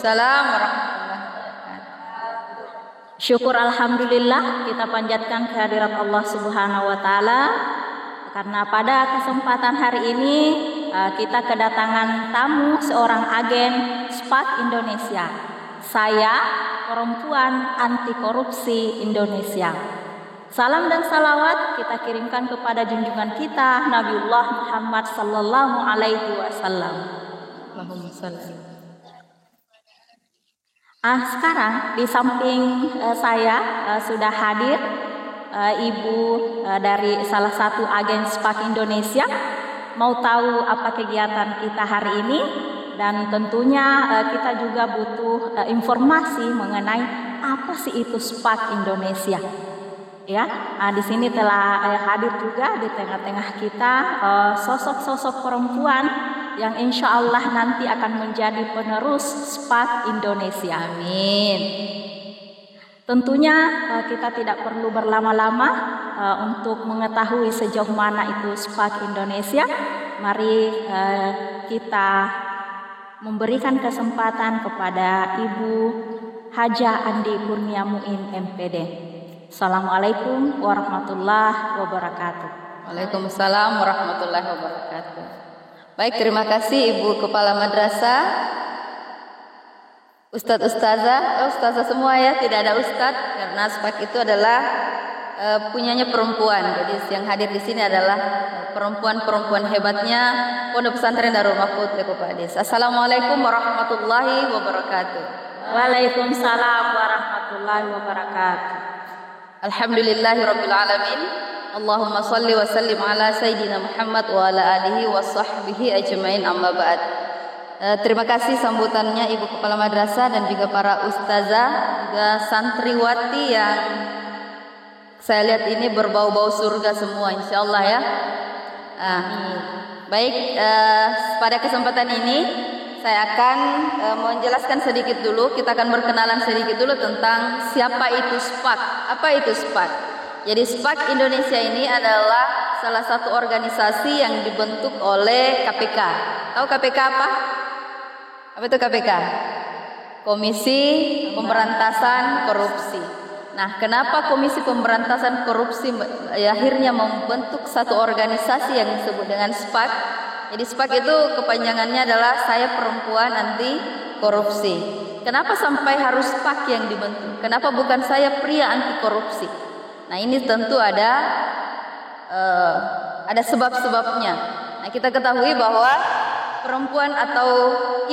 Waalaikumsalam warahmatullahi wabarakatuh. Syukur alhamdulillah kita panjatkan kehadirat Allah Subhanahu wa taala karena pada kesempatan hari ini kita kedatangan tamu seorang agen SPAK Indonesia. Saya perempuan anti korupsi Indonesia. Salam dan salawat kita kirimkan kepada junjungan kita Nabiullah Muhammad sallallahu alaihi wasallam. Allahumma shalli. Sekarang di samping saya sudah hadir ibu dari salah satu agen SPAK Indonesia. Mau tahu apa kegiatan kita hari ini dan tentunya kita juga butuh informasi mengenai apa sih itu SPAK Indonesia. Ya, di sini telah hadir juga di tengah-tengah kita sosok-sosok perempuan yang insya Allah nanti akan menjadi penerus SPAK Indonesia. Amin. Tentunya kita tidak perlu berlama-lama untuk mengetahui sejauh mana itu SPAK Indonesia. Mari kita memberikan kesempatan kepada Ibu Haja Andi Kurnia Muin MPD. Assalamualaikum warahmatullahi wabarakatuh. Waalaikumsalam warahmatullahi wabarakatuh. Baik, terima kasih Ibu Kepala Madrasah, Ustazah semua ya, tidak ada Ustadz karena SPAK itu adalah punyanya perempuan. Jadi yang hadir di sini adalah perempuan-perempuan hebatnya Pondok Pesantren Darul Mahfudz Lekopades. Assalamualaikum warahmatullahi wabarakatuh. Waalaikumsalam warahmatullahi wabarakatuh. Alhamdulillahirabbil alamin. Allahumma shalli wa sallim ala sayyidina Muhammad wa ala alihi wa sahbihi ajmain, amma ba'd. Terima kasih sambutannya Ibu Kepala Madrasah dan juga para ustazah, juga santriwati yang saya lihat ini berbau-bau surga semua insyaallah ya. Baik, pada kesempatan ini saya akan menjelaskan sedikit dulu, kita akan berkenalan sedikit dulu tentang siapa itu SPAK. Apa itu SPAK? Jadi SPAK Indonesia ini adalah salah satu organisasi yang dibentuk oleh KPK. Tahu KPK apa? Apa itu KPK? Komisi Pemberantasan Korupsi. Nah, kenapa Komisi Pemberantasan Korupsi akhirnya membentuk satu organisasi yang disebut dengan SPAK? Jadi SPAK itu kepanjangannya adalah Saya Perempuan Anti Korupsi. Kenapa sampai harus SPAK yang dibentuk? Kenapa bukan Saya Pria Anti Korupsi? Nah, ini tentu ada sebab-sebabnya. Nah, kita ketahui bahwa perempuan atau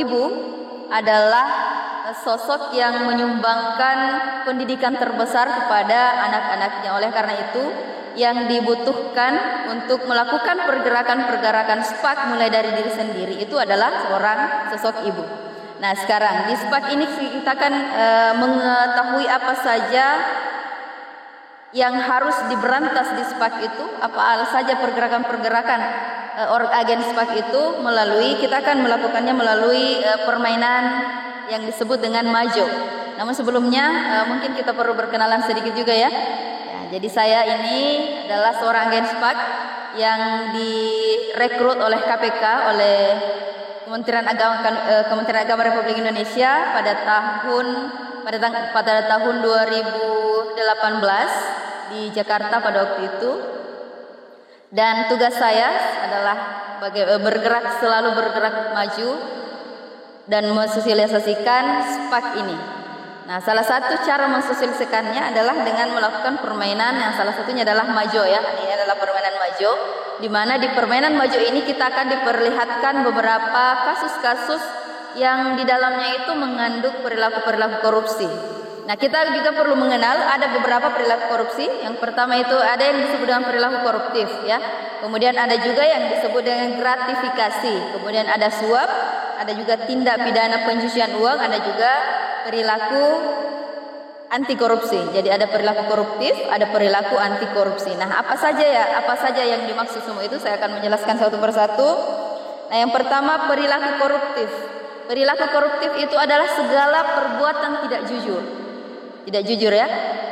ibu adalah sosok yang menyumbangkan pendidikan terbesar kepada anak-anaknya. Oleh karena itu, yang dibutuhkan untuk melakukan pergerakan-pergerakan SPAK mulai dari diri sendiri itu adalah seorang sosok ibu. Nah, sekarang di SPAK ini kita akan mengetahui apa saja yang harus diberantas di SPAK itu, apa saja pergerakan-pergerakan agen SPAK itu kita akan melakukannya melalui permainan yang disebut dengan Majo. Namun sebelumnya mungkin kita perlu berkenalan sedikit juga ya. Jadi saya ini adalah seorang agen SPAK yang direkrut oleh KPK, oleh Kementerian Agama Republik Indonesia pada tahun 2018 di Jakarta pada waktu itu. Dan tugas saya adalah selalu bergerak maju dan mensosialisasikan SPAK ini. Nah, salah satu cara mensosialisasikannya adalah dengan melakukan permainan yang salah satunya adalah Majo ya. Ini adalah permainan Majo, di mana di permainan Majo ini kita akan diperlihatkan beberapa kasus-kasus yang di dalamnya itu mengandung perilaku-perilaku korupsi. Nah, kita juga perlu mengenal ada beberapa perilaku korupsi. Yang pertama itu ada yang disebut dengan perilaku koruptif ya. Kemudian ada juga yang disebut dengan gratifikasi. Kemudian ada suap, ada juga tindak pidana pencucian uang, ada juga perilaku anti korupsi. Jadi ada perilaku koruptif, ada perilaku anti korupsi. Nah, apa saja yang dimaksud semua itu saya akan menjelaskan satu persatu. Nah, yang pertama perilaku koruptif. Perilaku koruptif itu adalah segala perbuatan tidak jujur. Tidak jujur ya.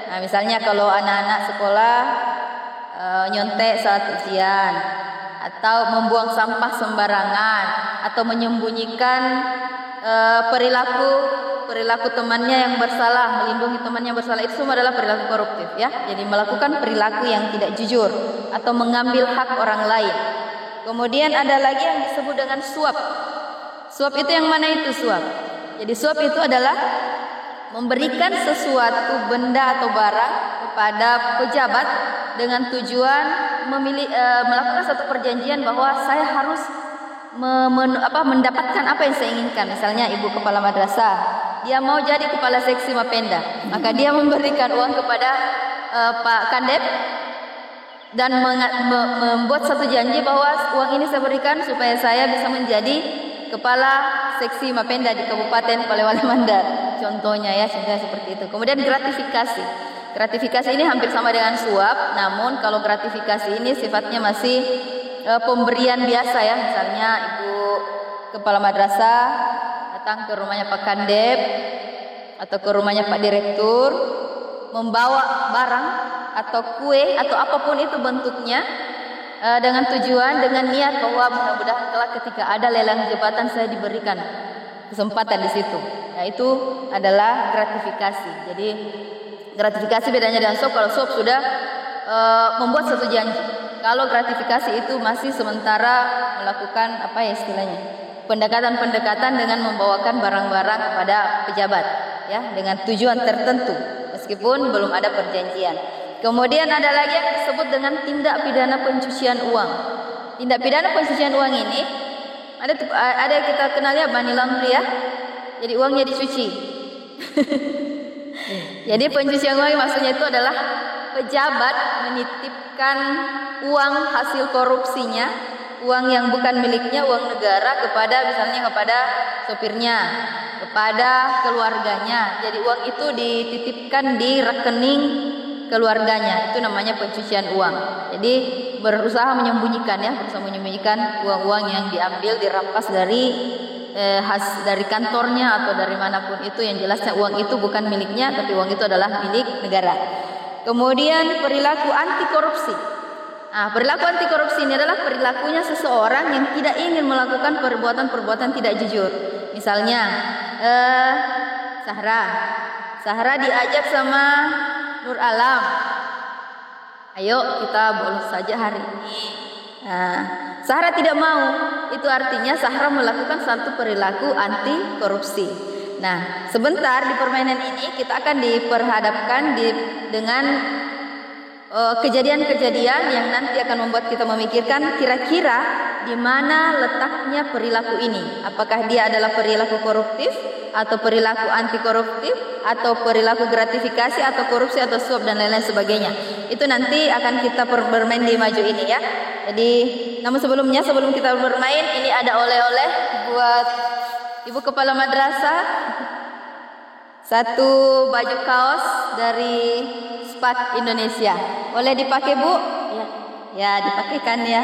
Nah, misalnya kalau anak-anak sekolah nyontek saat ujian, atau membuang sampah sembarangan, atau menyembunyikan perilaku temannya yang bersalah, melindungi temannya yang bersalah, itu semua adalah perilaku koruptif ya. Jadi melakukan perilaku yang tidak jujur atau mengambil hak orang lain. Kemudian ada lagi yang disebut dengan suap. Suap itu yang mana itu suap? Jadi suap itu adalah memberikan sesuatu benda atau barang kepada pejabat dengan tujuan melakukan satu perjanjian bahwa saya harus mendapatkan apa yang saya inginkan. Misalnya ibu kepala madrasah, dia mau jadi kepala seksi Mapenda, maka dia memberikan uang kepada Pak Kandep dan membuat satu janji bahwa uang ini saya berikan supaya saya bisa menjadi kepala seksi Mapenda di Kabupaten Polewali Mandar. Contohnya seperti itu. Kemudian gratifikasi. Gratifikasi ini hampir sama dengan suap, namun kalau gratifikasi ini sifatnya masih pemberian biasa ya. Misalnya ibu kepala madrasah datang ke rumahnya Pak Kandep atau ke rumahnya Pak Direktur, membawa barang atau kue atau apapun itu bentuknya, dengan tujuan, dengan niat bahwa mudah-mudahan kelak ketika ada lelang jabatan saya diberikan kesempatan di situ. Nah, itu adalah gratifikasi. Jadi gratifikasi bedanya dengan suap. Kalau suap sudah membuat satu janji. Kalau gratifikasi itu masih sementara melakukan pendekatan-pendekatan dengan membawakan barang-barang kepada pejabat ya, dengan tujuan tertentu meskipun belum ada perjanjian. Kemudian ada lagi yang disebut dengan tindak pidana pencucian uang. Tindak pidana pencucian uang ini ada yang kita kenalnya money laundry ya. Jadi uangnya dicuci. Jadi pencucian uang maksudnya itu adalah pejabat menitipkan uang hasil korupsinya, uang yang bukan miliknya, uang negara misalnya kepada sopirnya, kepada keluarganya. Jadi uang itu dititipkan di rekening keluarganya. Itu namanya pencucian uang. Jadi berusaha menyembunyikan uang-uang yang diambil, dirampas dari kantornya atau dari manapun itu, yang jelasnya uang itu bukan miliknya tapi uang itu adalah milik negara. Kemudian perilaku anti korupsi. Nah, perilaku anti korupsi ini adalah perilakunya seseorang yang tidak ingin melakukan perbuatan-perbuatan tidak jujur. Misalnya Sahra diajak sama Nur Alam, ayo kita bolos saja hari ini. Nah, Sahra tidak mau. Itu artinya Sahra melakukan satu perilaku anti korupsi. Nah, sebentar di permainan ini kita akan diperhadapkan dengan kejadian-kejadian yang nanti akan membuat kita memikirkan kira-kira di mana letaknya perilaku ini. Apakah dia adalah perilaku koruptif atau perilaku anti koruptif atau perilaku gratifikasi atau korupsi atau suap dan lain-lain sebagainya. Itu nanti akan kita bermain di maju ini ya. Jadi, namun sebelum kita bermain, ini ada oleh-oleh buat ibu kepala madrasah. Satu baju kaos dari SPAK Indonesia. Boleh dipakai, Bu? Ya. Ya, dipakaikan ya.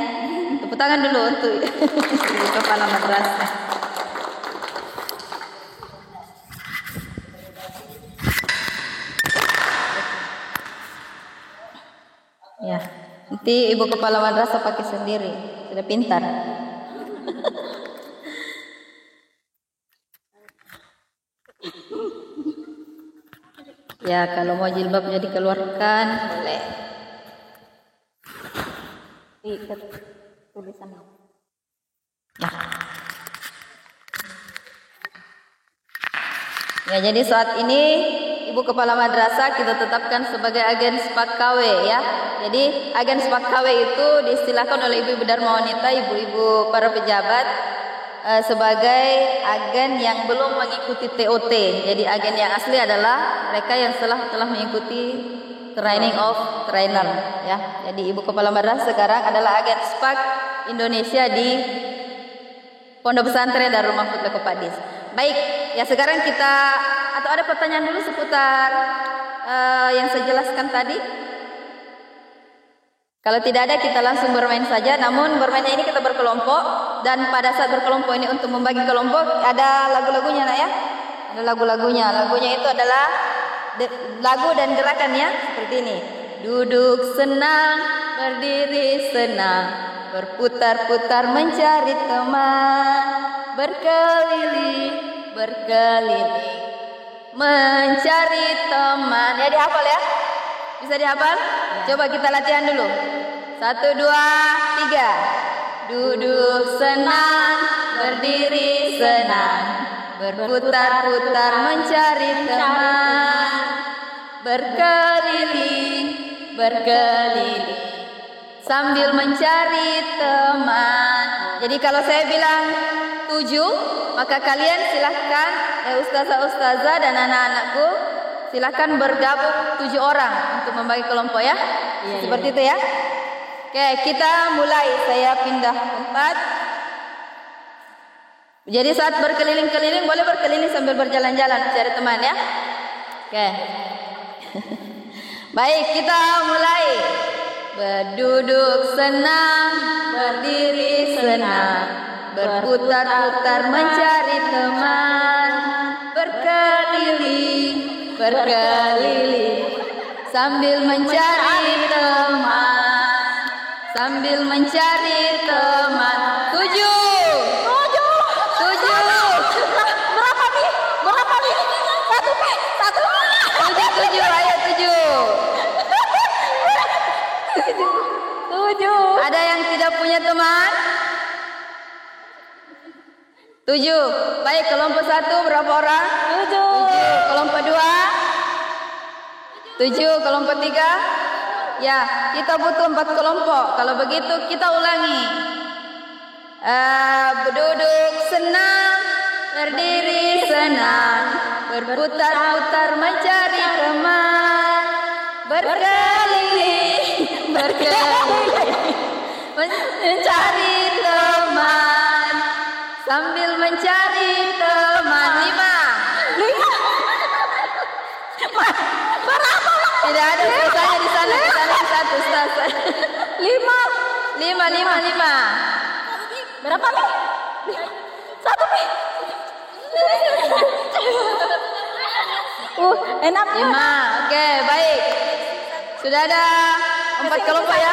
Tepuk tangan dulu untuk ibu kepala madrasah. Ya, nanti ibu kepala madrasah pakai sendiri. Sudah pintar. Ya, kalau mau jilbabnya dikeluarkan boleh. Ikat tulisan. Ya, jadi saat ini ibu kepala madrasah kita tetapkan sebagai agen SPAK KW ya. Jadi agen SPAK KW itu diistilahkan oleh ibu-ibu Dharma Wanita, ibu-ibu para pejabat sebagai agen yang belum mengikuti TOT. Jadi agen yang asli adalah mereka yang telah mengikuti training of trainer ya. Jadi ibu kepala madrasah sekarang adalah agen SPAK Indonesia di Pondok Pesantren Darul Mahfudz Lekopadis. Baik, ya sekarang kita atau ada pertanyaan dulu seputar yang saya jelaskan tadi? Kalau tidak ada kita langsung bermain saja. Namun bermainnya ini kita berkelompok, dan pada saat berkelompok ini untuk membagi kelompok ada lagu-lagunya nak ya. Ada lagu-lagunya. Lagunya itu adalah lagu dan gerakannya seperti ini. Duduk senang, berdiri senang, berputar-putar mencari teman, berkeliling, berkeliling mencari teman. Ya dihafal ya? Bisa dihafal? Coba kita latihan dulu. 1, 2, 3. Duduk senang, berdiri senang, berputar-putar mencari teman, berkeliling, berkeliling sambil mencari teman. Jadi kalau saya bilang 7, maka kalian silahkan ustazah-ustazah dan anak-anakku silahkan bergabung 7 orang untuk membagi kelompok ya. Seperti itu ya. Oke, kita mulai. Saya pindah tempat. Jadi saat berkeliling-keliling boleh berkeliling sambil berjalan-jalan cari teman ya. Oke. Baik, kita mulai. Berduduk senang, berdiri senang, berputar-putar mencari teman, berkeliling, berkeliling sambil mencari teman, sambil mencari teman. 7. Berapa nih? 1. 7. Ayo 7. Ada yang tidak punya teman? 7. Baik, kelompok 1 berapa orang? 7. Kelompok 2? 7. Kelompok 3? Ya, kita butuh 4 kelompok. Kalau begitu kita ulangi. Berduduk senang, berdiri senang, berputar-putar mencari teman, berkeliling, berkeliling mencari teman, sambil mencari teman. 5. Tidak ada ustaznya di sana. Di sana 1 ustazah. 5. Berapa nih? 1 nih. Enak 5. Oke, baik. Sudah ada 4 kelompok ya.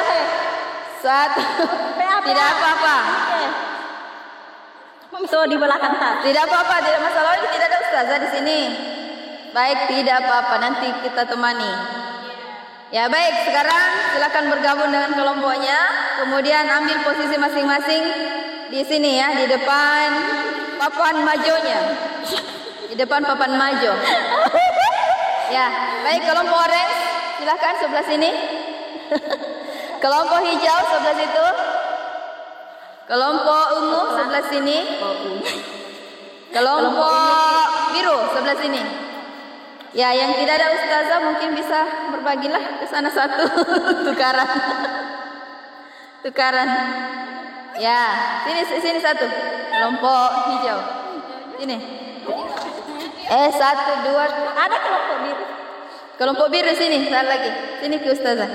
1. Tidak apa-apa. So di belakang tak. Tidak apa-apa, tidak masalah. Tidak ada ustazah di sini. Baik, tidak apa-apa. Nanti kita temani. Ya baik, sekarang silakan bergabung dengan kelompoknya. Kemudian ambil posisi masing-masing di sini ya, di depan papan majonya. Di depan papan majo. Ya, baik, kelompok orange silakan sebelah sini. Kelompok hijau sebelah situ. Kelompok ungu sebelah sini. Kelompok biru sebelah sini. Ya, yang tidak ada ustazah mungkin bisa berbagilah ke sana 1. Tukaran. Ya, sini 1. Kelompok hijau. Sini. 1, 2. Ada kelompok biru. Kelompok biru sini, satu lagi. Sini ke ustazah.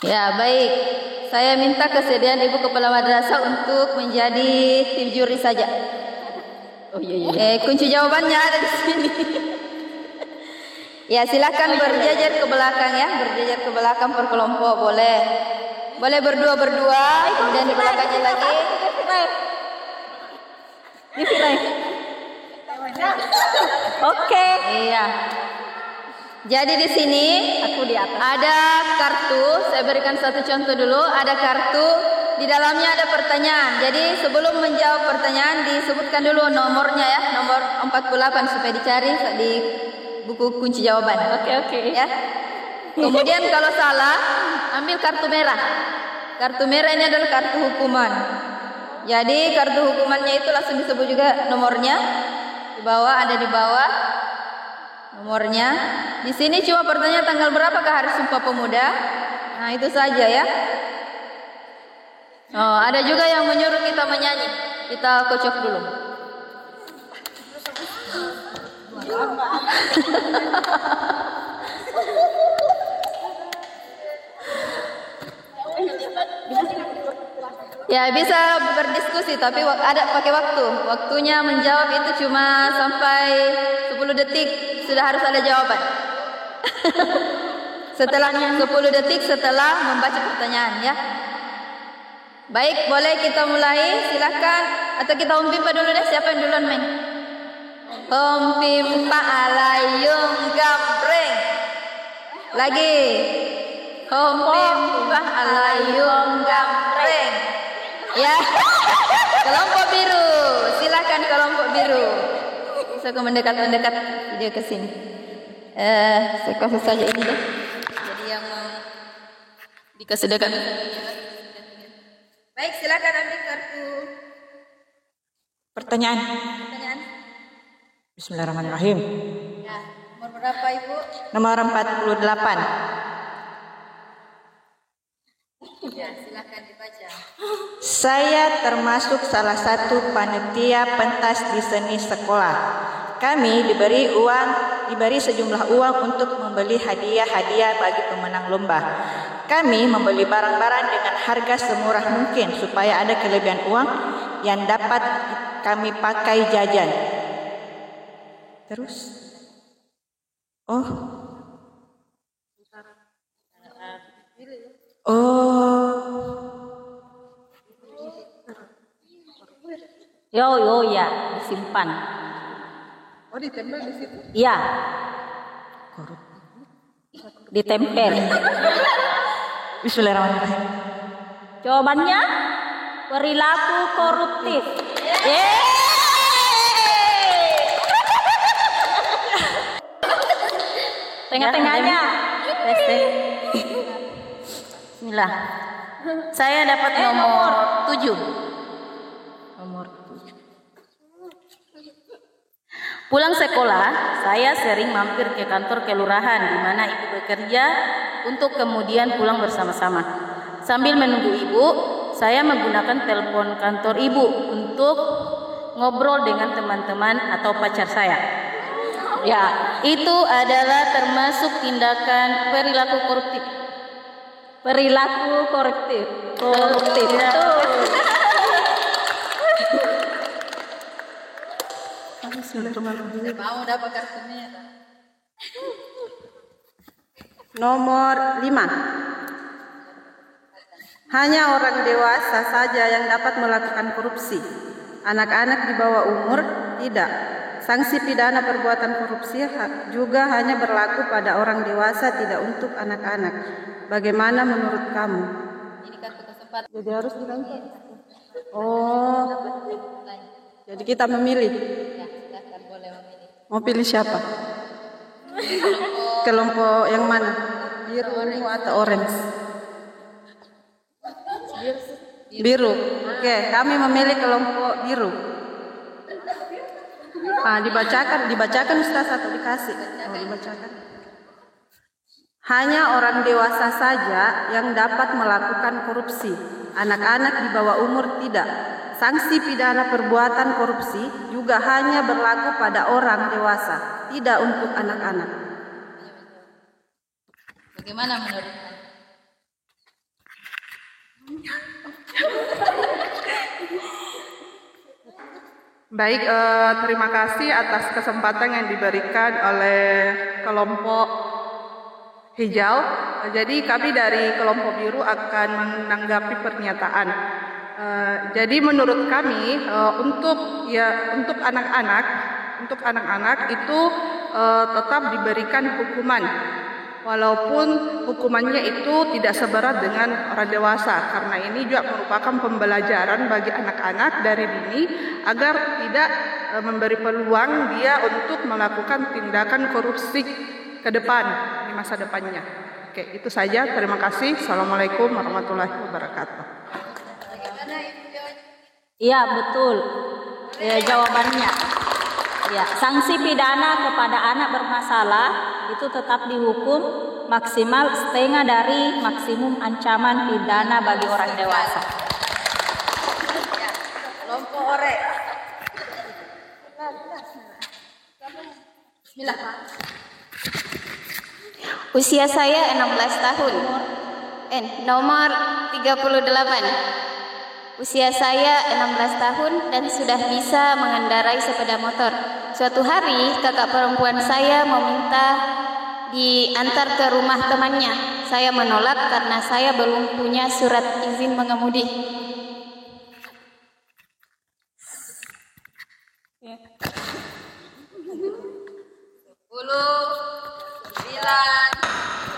Ya, baik. Saya minta kesediaan Ibu Kepala Madrasah untuk menjadi tim juri saja. Oh iya. Kunci jawabannya ada di sini. Ya, silakan berjajar ke belakang ya, berjajar ke belakang per kelompok boleh. Boleh berdua, kemudian di belakangnya lagi. Oke. Iya. Jadi di sini Aku di atas. ada kartu. Saya berikan satu contoh dulu. Ada kartu. Di dalamnya ada pertanyaan. Jadi sebelum menjawab pertanyaan disebutkan dulu nomornya ya, nomor 48 supaya dicari di buku kunci jawaban. Oke. Ya. Kemudian kalau salah, ambil kartu merah. Kartu merah ini adalah kartu hukuman. Jadi kartu hukumannya itu langsung disebut juga nomornya. Di bawah ada di bawah nomornya. Di sini cuma pertanyaan tanggal berapakah Hari Sumpah Pemuda. Nah, itu saja ya. Oh, ada juga yang menyuruh kita menyanyi. kita kocok dulu. Ya bisa berdiskusi tapi ada pakai waktu. Waktunya menjawab itu cuma sampai 10 detik sudah harus ada jawaban. Setelah 10 detik setelah membaca pertanyaan ya. Baik, boleh kita mulai. Silakan atau kita umpimpa dulu deh. Siapa yang duluan main? Umpimpa alayung gambreng. Lagi. Umpimpa alayung gambreng. Ya, kelompok biru, silakan kelompok biru. Bisa mendekat video ke sini. Saya kasih saja ini deh. Jadi yang dikasih dekat. Baik, silakan ambil kartu. Pertanyaan. Bismillahirrahmanirrahim. Ya, nomor berapa Ibu? Nomor 48. Ya, silakan dibaca. Saya termasuk salah satu panitia pentas di seni sekolah. Kami diberi sejumlah uang untuk membeli hadiah-hadiah bagi pemenang lomba. Kami membeli barang-barang dengan harga semurah mungkin supaya ada kelebihan uang yang dapat kami pakai jajan. Terus? Oh. Yo ya, disimpan. Oh, ditempel di situ? Iya. Ditempel. Bismillahirrahmanirrahim. Jawabannya perilaku koruptif. Tengah-tengahnya. Bismillah. Saya dapat nomor 7. Nomor 7. Pulang sekolah, saya sering mampir ke kantor kelurahan di mana ibu bekerja untuk kemudian pulang bersama-sama. Sambil menunggu ibu, saya menggunakan telepon kantor ibu untuk ngobrol dengan teman-teman atau pacar saya. Ya, itu adalah termasuk tindakan perilaku koruptif. Perilaku koruptif. Ya. Mau dapat kartu merah. Nomor 5. Hanya orang dewasa saja yang dapat melakukan korupsi. Anak-anak di bawah umur tidak. Sanksi pidana perbuatan korupsi juga hanya berlaku pada orang dewasa, tidak untuk anak-anak. Bagaimana menurut kamu? Ini kartu kesempatan. Jadi harus dilakukan. Oh. Jadi kita memilih. Ya, silakan boleh memilih. Mau pilih siapa? Kelompok yang mana? Biru, ungu atau orange? Biru. Oke, kami memilih kelompok biru. Dibacakan Ustaz atau dikasih? Oh, dibacakan. Hanya orang dewasa saja yang dapat melakukan korupsi. Anak-anak di bawah umur tidak. Sanksi pidana perbuatan korupsi juga hanya berlaku pada orang dewasa, tidak untuk anak-anak. Bagaimana menurut Anda? Baik, terima kasih atas kesempatan yang diberikan oleh kelompok hijau. Jadi kami dari kelompok biru akan menanggapi pernyataan. Jadi menurut kami untuk anak-anak itu tetap diberikan hukuman. Walaupun hukumannya itu tidak seberat dengan orang dewasa, karena ini juga merupakan pembelajaran bagi anak-anak dari dini agar tidak memberi peluang dia untuk melakukan tindakan korupsi ke depan di masa depannya. Oke, itu saja. Terima kasih. Assalamualaikum warahmatullahi wabarakatuh. Iya, betul. Ya, jawabannya. Ya, sanksi pidana kepada anak bermasalah itu tetap dihukum maksimal setengah dari maksimum ancaman pidana bagi orang dewasa. Kelompok orange. Bismillah. Usia saya 16 tahun. Nomor 38. Usia saya 16 tahun dan sudah bisa mengendarai sepeda motor. Suatu hari kakak perempuan saya meminta diantar ke rumah temannya. Saya menolak karena saya belum punya surat izin mengemudi.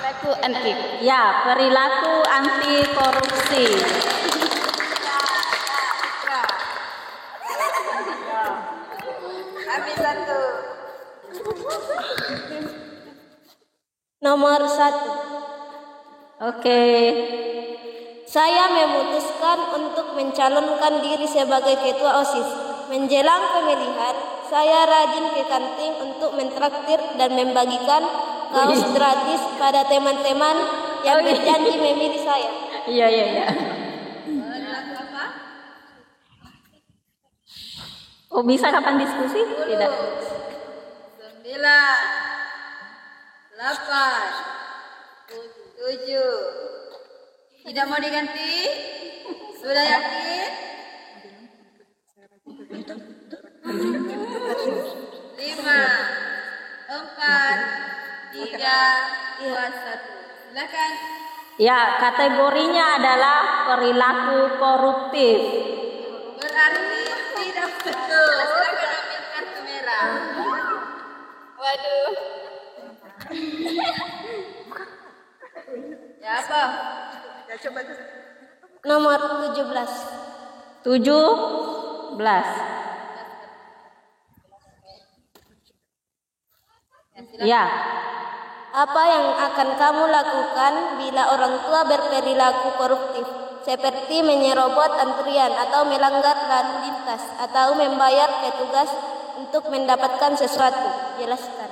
Perilaku anti. Ya, perilaku anti korupsi. Habis satu. Nomor 1. Oke. Saya memutuskan untuk mencalonkan diri sebagai ketua OSIS. Menjelang pemilihan, saya rajin ke kantin untuk mentraktir dan membagikan kaos gratis pada teman-teman yang berjanji memilih saya. Iya. Oh, bisa kapan diskusi? Tidak. 9, 8, 7. Tidak mau diganti? Sudah yakin? 5, 4, 3, 2, 1. Silakan. Ya, kategorinya adalah perilaku koruptif. Berarti tidak betul. Silakan ambil kartu merah. Waduh. Ya apa? Nomor 17. 17. Ya. Apa yang akan kamu lakukan bila orang tua berperilaku koruptif, seperti menyerobot antrian atau melanggar lalu lintas atau membayar petugas untuk mendapatkan sesuatu? Jelaskan.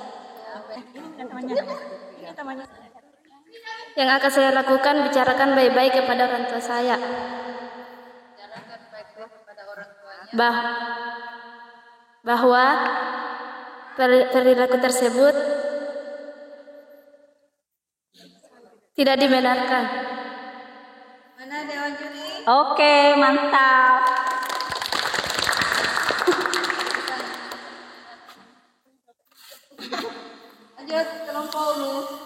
Yang akan saya lakukan, bicarakan baik-baik kepada orang tua saya. Bahwa perilaku tersebut tidak dibenarkan. Mana Dewan Juri? Oke, mantap. Lanjut kelompokmu.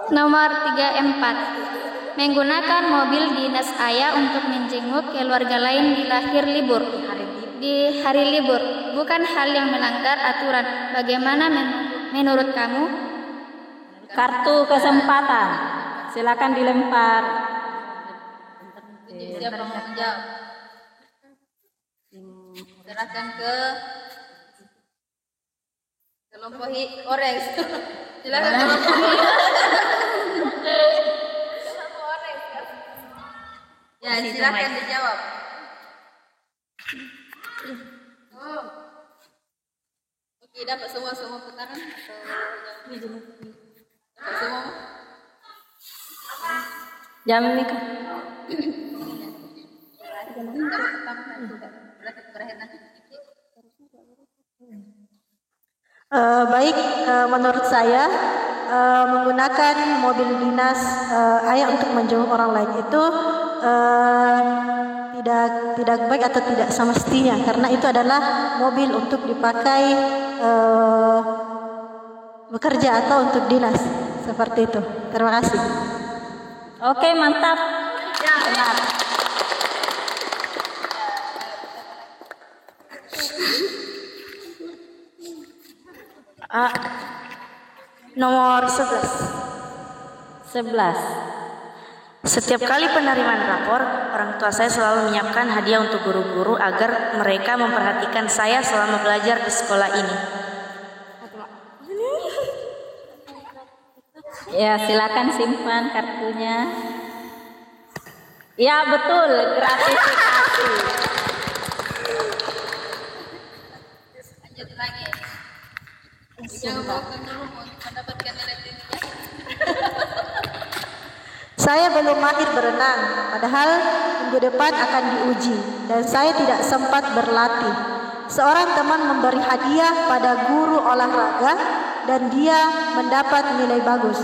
Nomor 34. Menggunakan mobil dinas ayah untuk menjenguk keluarga lain di hari libur bukan hal yang melanggar aturan. Bagaimana menurut kamu? Kartu kesempatan. Silakan dilempar. Siapa mau menjawab? Serahkan ke kelompok orange. Silakan kelompok ya, silakan dijawab. Oke, dapat semua putaran atau dapat semua? Jam nikah. Baik, menurut saya menggunakan mobil dinas ayah untuk menjenguk orang lain itu tidak baik atau tidak semestinya, karena itu adalah mobil untuk dipakai bekerja atau untuk dinas seperti itu. Terima kasih. Oke, mantap. Benar. Nomor 11. 11. Setiap kali penerimaan rapor, orang tua saya selalu menyiapkan hadiah untuk guru-guru agar mereka memperhatikan saya selama belajar di sekolah ini. Ya, silakan simpan kartunya. Ya, betul, gratifikasi. Lanjut lagi. Jangan bawa dulu untuk mendapatkan nilai tinggi. Saya belum mahir berenang, padahal minggu depan akan diuji dan saya tidak sempat berlatih. Seorang teman memberi hadiah pada guru olahraga dan dia mendapat nilai bagus.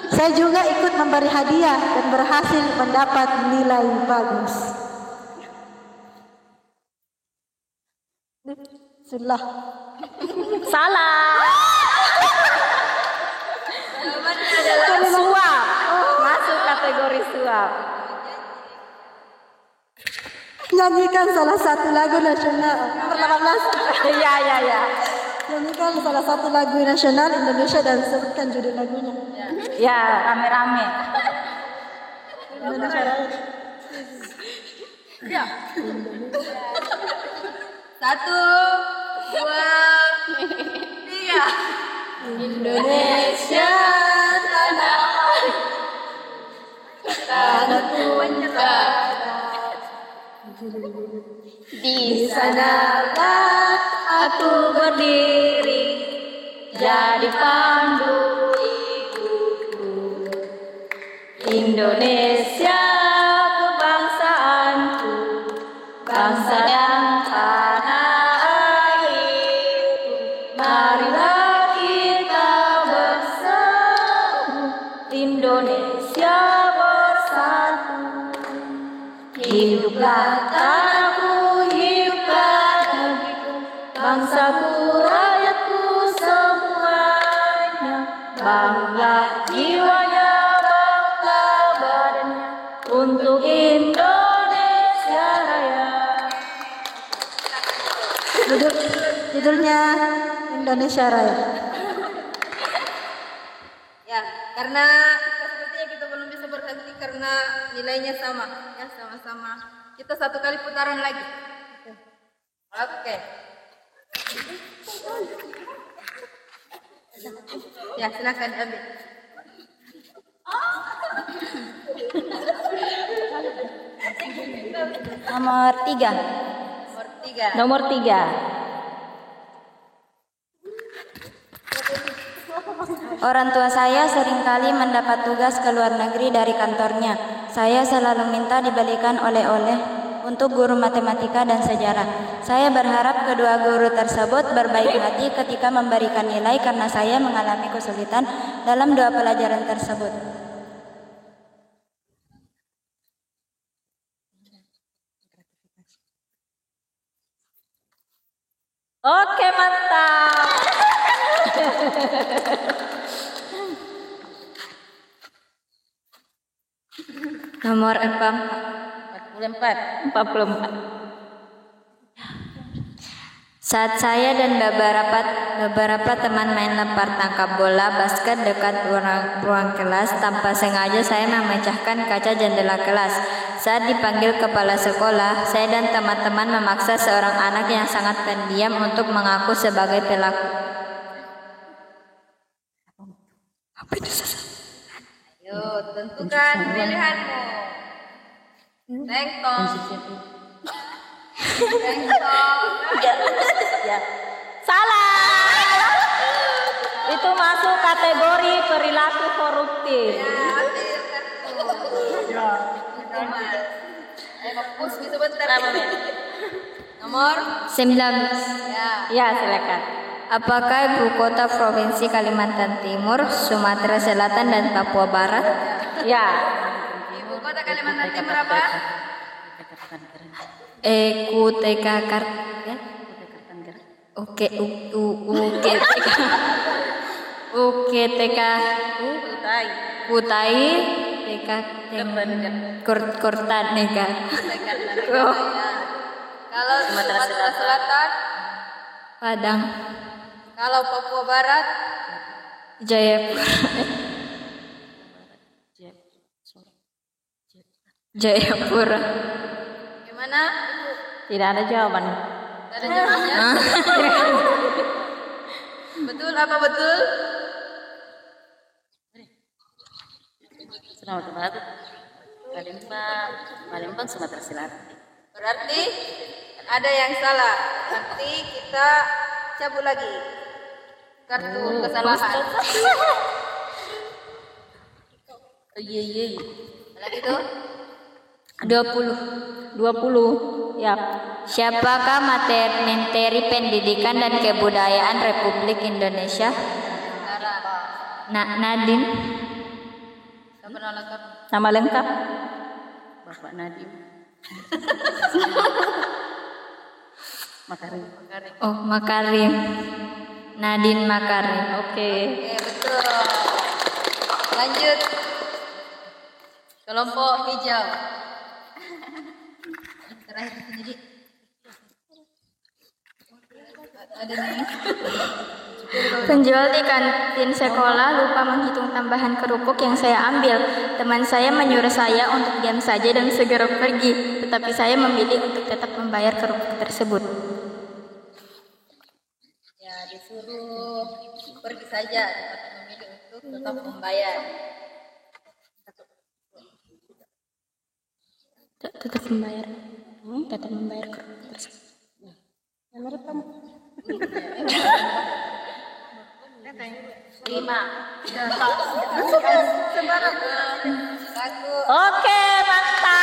Saya juga ikut memberi hadiah dan berhasil mendapat nilai bagus. Sudah. Salah. Suap. Masuk kategori suap. Nyanyikan salah satu lagu nasional. Nomor 18. Ya. Nyanyikan salah satu lagu nasional Indonesia dan sebutkan judul lagunya. Ya, rame-rame. Indonesia Raya. Ya. 1, 2, 3. Indonesia tanah tumpah. Di sanalah aku berdiri, jadi pandu hidupku. Indonesia kebangsaanku, bangsa dan tanah airku. Marilah kita bersatu, Indonesia bersatu. Hiduplah tanahku, hiduplah negeriku, bangsaku, rakyatku semuanya. Bangga jiwanya, bangga badannya, untuk Indonesia Raya. Judulnya Indonesia Raya. Ya, karena sepertinya kita belum bisa berhenti karena nilainya sama. Ya, sama-sama. Kita satu kali putaran lagi. Oke. Ya, silakan ambil. Nomor 3. Nomor 3. Orang tua saya seringkali mendapat tugas ke luar negeri dari kantornya. Saya selalu minta dibelikan oleh-oleh untuk guru matematika dan sejarah. Saya berharap kedua guru tersebut berbaik hati ketika memberikan nilai karena saya mengalami kesulitan dalam dua pelajaran tersebut. Oke, mantap. Nomor 44. Saat saya dan beberapa teman main lempar tangkap bola basket dekat ruang kelas, tanpa sengaja saya memecahkan kaca jendela kelas. Saat dipanggil kepala sekolah, saya dan teman-teman memaksa seorang anak yang sangat pendiam untuk mengaku sebagai pelaku. Ayo, tentukan pilihanmu. Tengtong. Ya. Salah. Itu masuk kategori perilaku koruptif. Nomor 19. Ya, silakan. Apakah ibu kota provinsi Kalimantan Timur, Sumatera Selatan, dan Papua Barat? Ya. Ibu kota Kalimantan Timur apa? Kutai Kartanegara. Oke, Kutai Kartanegara. Kalau Sumatera Selatan, Padang. kalau Papua Barat, Jayapura. gimana? Tidak ada jawaban. Tidak ada jawabannya. Betul apa betul? Sumatera Barat, Palembang, Sumatera Selatan. Berarti ada yang salah. Nanti kita cabut lagi kartu kesalahan. Oh iya. Lagi tuh 20. Ya. Siapakah Menteri Pendidikan dan Kebudayaan Republik Indonesia? Nadiem. Nama lengkap? Bapak Nadiem. Makarim. Oh, Makarim. Nadiem Makarim. Oke. Betul. Lanjut. Kelompok hijau. Terakhir jadi ada nih. Penjual di kantin sekolah lupa menghitung tambahan kerupuk yang saya ambil. Teman saya menyuruh saya untuk diam saja dan segera pergi, tetapi saya memilih untuk tetap membayar kerupuk tersebut. Ya, disuruh pergi saja, tetapi memilih untuk tetap membayar. Tetap membayar. Tetap membayar kerupuk tersebut. Menurut kamu? 5. Oke, mantap.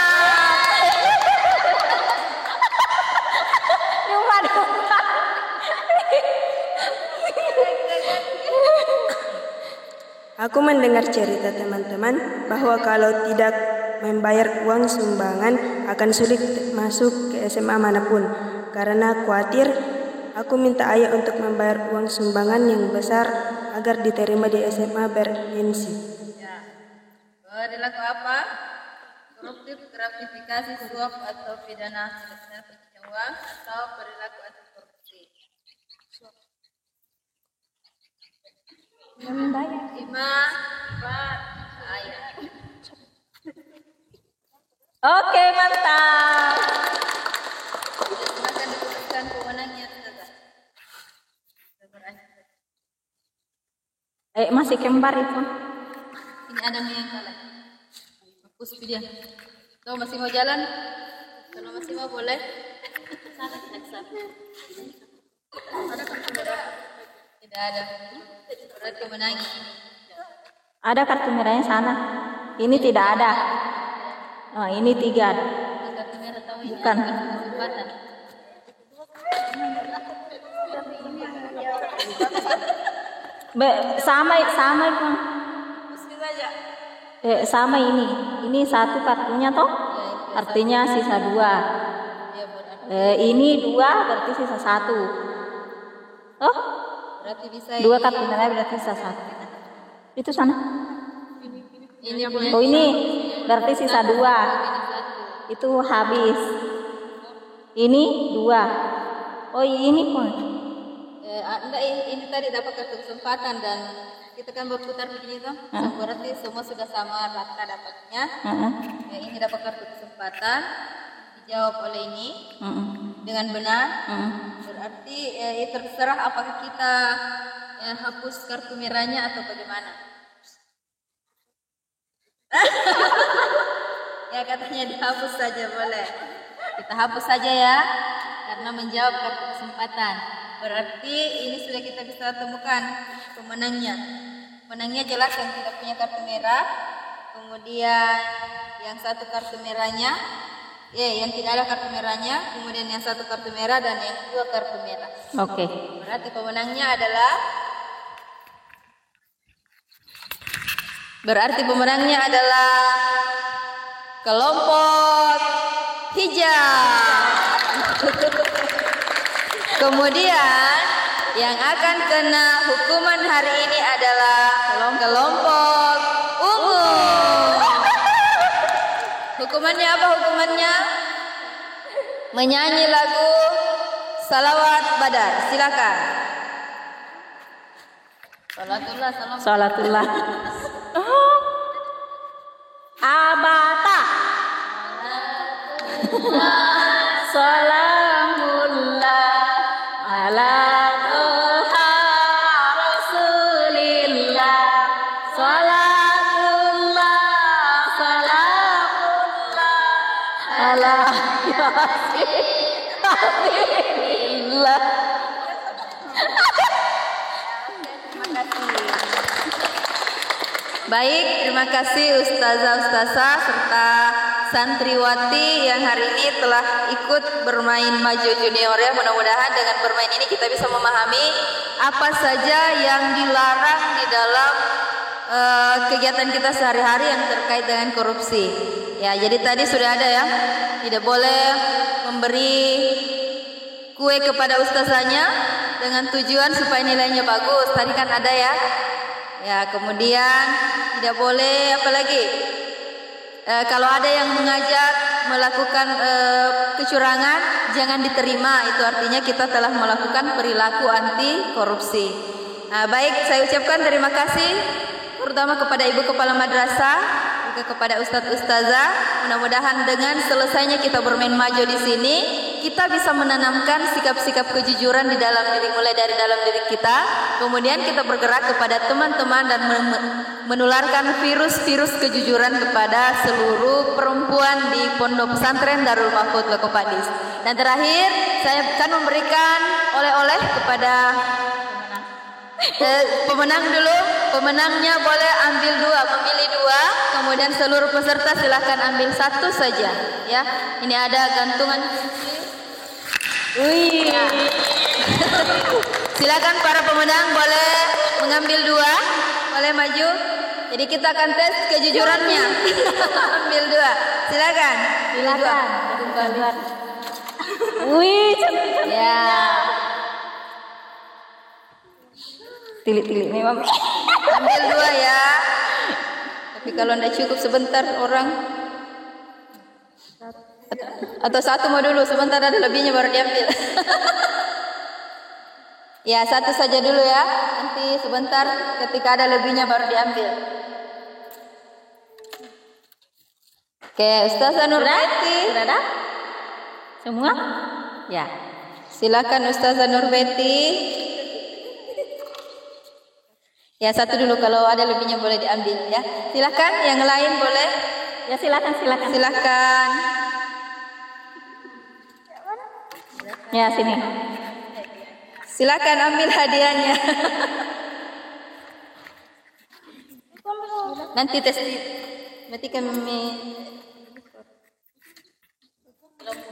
Aku mendengar cerita teman-teman bahwa kalau tidak membayar uang sumbangan akan sulit masuk ke SMA manapun. Karena khawatir, aku minta ayah untuk membayar uang sumbangan yang besar agar diterima di SMA bergengsi. Ya. Perilaku apa? Koruptif, gratifikasi, suap atau pidana sebesar pencucian uang atau perilaku anti korupsi. 5, 4, ayah. Oke, mantap. Silakan diputuskan pemenangnya. Masih kembar itu. Ini ada yang kalah. Hapus video. Tuh masih mau jalan? Kalau masih mau boleh. Ada kartu merah? Tidak ada. Berarti menangi. Ada kartu merahnya sana. Ini tidak ada. Oh, ini 3. Kartu merah tahu ini. Bukan. Kesempatan. Sama itu. Sama ini. Ini 1 kartunya toh? Artinya sisa 2. Ini 2 berarti sisa 1. Oh? Berarti bisa 2 kartu merah berarti sisa 1. Itu sana. Ini Oh, ini berarti sisa 2. Itu habis. Ini 2. Oh, ini pun. Enggak, ini tadi dapat kartu kesempatan dan kita kan berputar begini tuh. Berarti semua sudah sama rata dapatnya. Ini dapat kartu kesempatan, dijawab oleh ini dengan benar. Berarti terserah apakah kita hapus kartu merahnya atau bagaimana. Ya katanya dihapus saja boleh. Kita hapus saja ya, karena menjawab kartu kesempatan. Berarti ini sudah kita bisa temukan pemenangnya. Pemenangnya jelas yang tidak punya kartu merah, kemudian yang 1 kartu merahnya, yang tidak ada kartu merahnya, kemudian yang 1 kartu merah dan yang 2 kartu merah. Oke. Berarti pemenangnya adalah kelompok hijau. Kemudian yang akan kena hukuman hari ini adalah kelompok ungu. Hukumannya apa hukumannya? Menyanyi lagu Salawat Badar. Silakan. Salatullah. Abata. Salamullah ala toha rasulillah. Salatullah, salamullah ala yasinillah. Baik, terima kasih ustazah serta santriwati yang hari ini telah ikut bermain maju junior ya. Mudah-mudahan dengan bermain ini kita bisa memahami apa saja yang dilarang di dalam kegiatan kita sehari-hari yang terkait dengan korupsi. Ya, jadi tadi sudah ada ya, tidak boleh memberi kue kepada ustazahnya dengan tujuan supaya nilainya bagus. Tadi kan ada ya. Ya, kemudian tidak boleh apalagi kalau ada yang mengajak melakukan kecurangan jangan diterima. Itu artinya kita telah melakukan perilaku anti korupsi. Nah, baik, saya ucapkan terima kasih terutama kepada ibu kepala madrasah, juga kepada ustadz-ustazah. Mudah-mudahan dengan selesainya kita bermain maju di sini, kita bisa menanamkan sikap-sikap kejujuran di dalam diri, mulai dari dalam diri kita. Kemudian kita bergerak kepada teman-teman dan menularkan virus-virus kejujuran kepada seluruh perempuan di Pondok Pesantren Darul Mahfudz Lokopadis. Dan terakhir, saya akan memberikan oleh-oleh kepada pemenang dulu. Pemenangnya boleh ambil dua, memilih dua. Kemudian seluruh peserta silahkan ambil satu saja. Ya, ini ada gantungan. Wih. Ya. Silakan para pemenang boleh mengambil dua, boleh maju. Jadi kita akan tes kejujurannya. Ambil dua, silakan. Silakan. Wih, cantik-cantiknya. Ya. Tilik-tilik nih, Mama. Ambil dua ya. Tapi kalau tidak cukup sebentar orang. Atau satu mau dulu, sebentar ada lebihnya baru diambil. Ya, satu saja dulu ya. Nanti sebentar ketika ada lebihnya baru diambil. Oke, Ustazah Nurbeti. Sudah ada? Semua? Ya. Silakan Ustazah Nurbeti. Ya, satu dulu, kalau ada lebihnya boleh diambil ya. Silakan, yang lain boleh. Ya, silakan. Silakan. Ya, sini. Silakan ambil hadiahnya. Nanti tes. Berarti kami.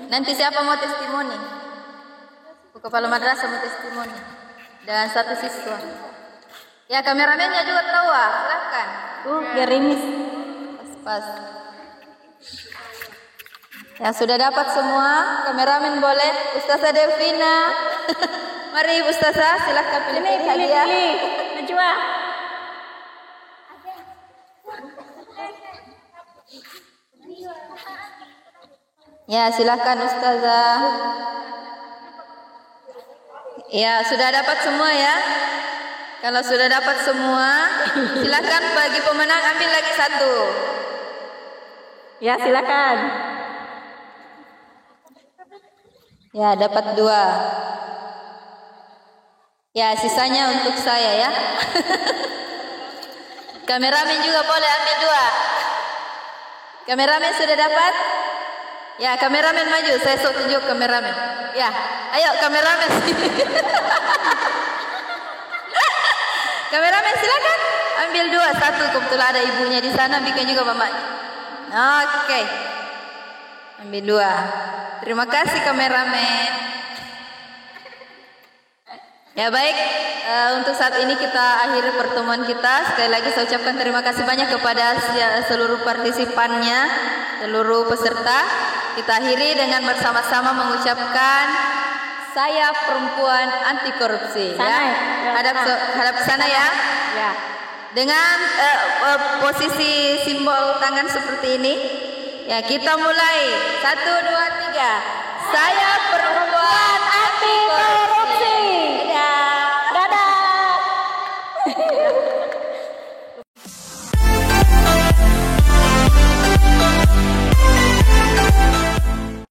Nanti siapa mau testimoni? Kepala madrasah mau testimoni. Dan satu siswa. Ya, kameramennya juga tahu, silakan. Gerimis. Pas. Ya, sudah dapat semua. Kameramen boleh. Ustazah Devina. Mari Ustazah, silakan pilih hadiah. Najwa. Ya, silakan Ustazah. Ya, sudah dapat semua ya. Kalau sudah dapat semua, silakan bagi pemenang ambil lagi satu. Ya, silakan. Ya, dapat dua. Ya, sisanya untuk saya ya. Kameramen juga boleh ambil dua. Kameramen sudah dapat? Ya, kameramen maju. Saya tunjuk kameramen. Ya, ayo kameramen. Kameramen silakan ambil dua, satu kebetulan ada ibunya di sana, bikin juga bapaknya. Oke, ambil dua. Terima kasih kameramen. Ya baik, untuk saat ini kita akhiri pertemuan kita. Sekali lagi saya ucapkan terima kasih banyak kepada seluruh partisipannya, seluruh peserta. Kita akhiri dengan bersama-sama mengucapkan saya perempuan anti korupsi. Ya. Hadap sana ya. Ya. Dengan posisi simbol tangan seperti ini. Ya, kita mulai. 1, 2, 3. Saya perempuan anti korupsi. Dadah. Dadah.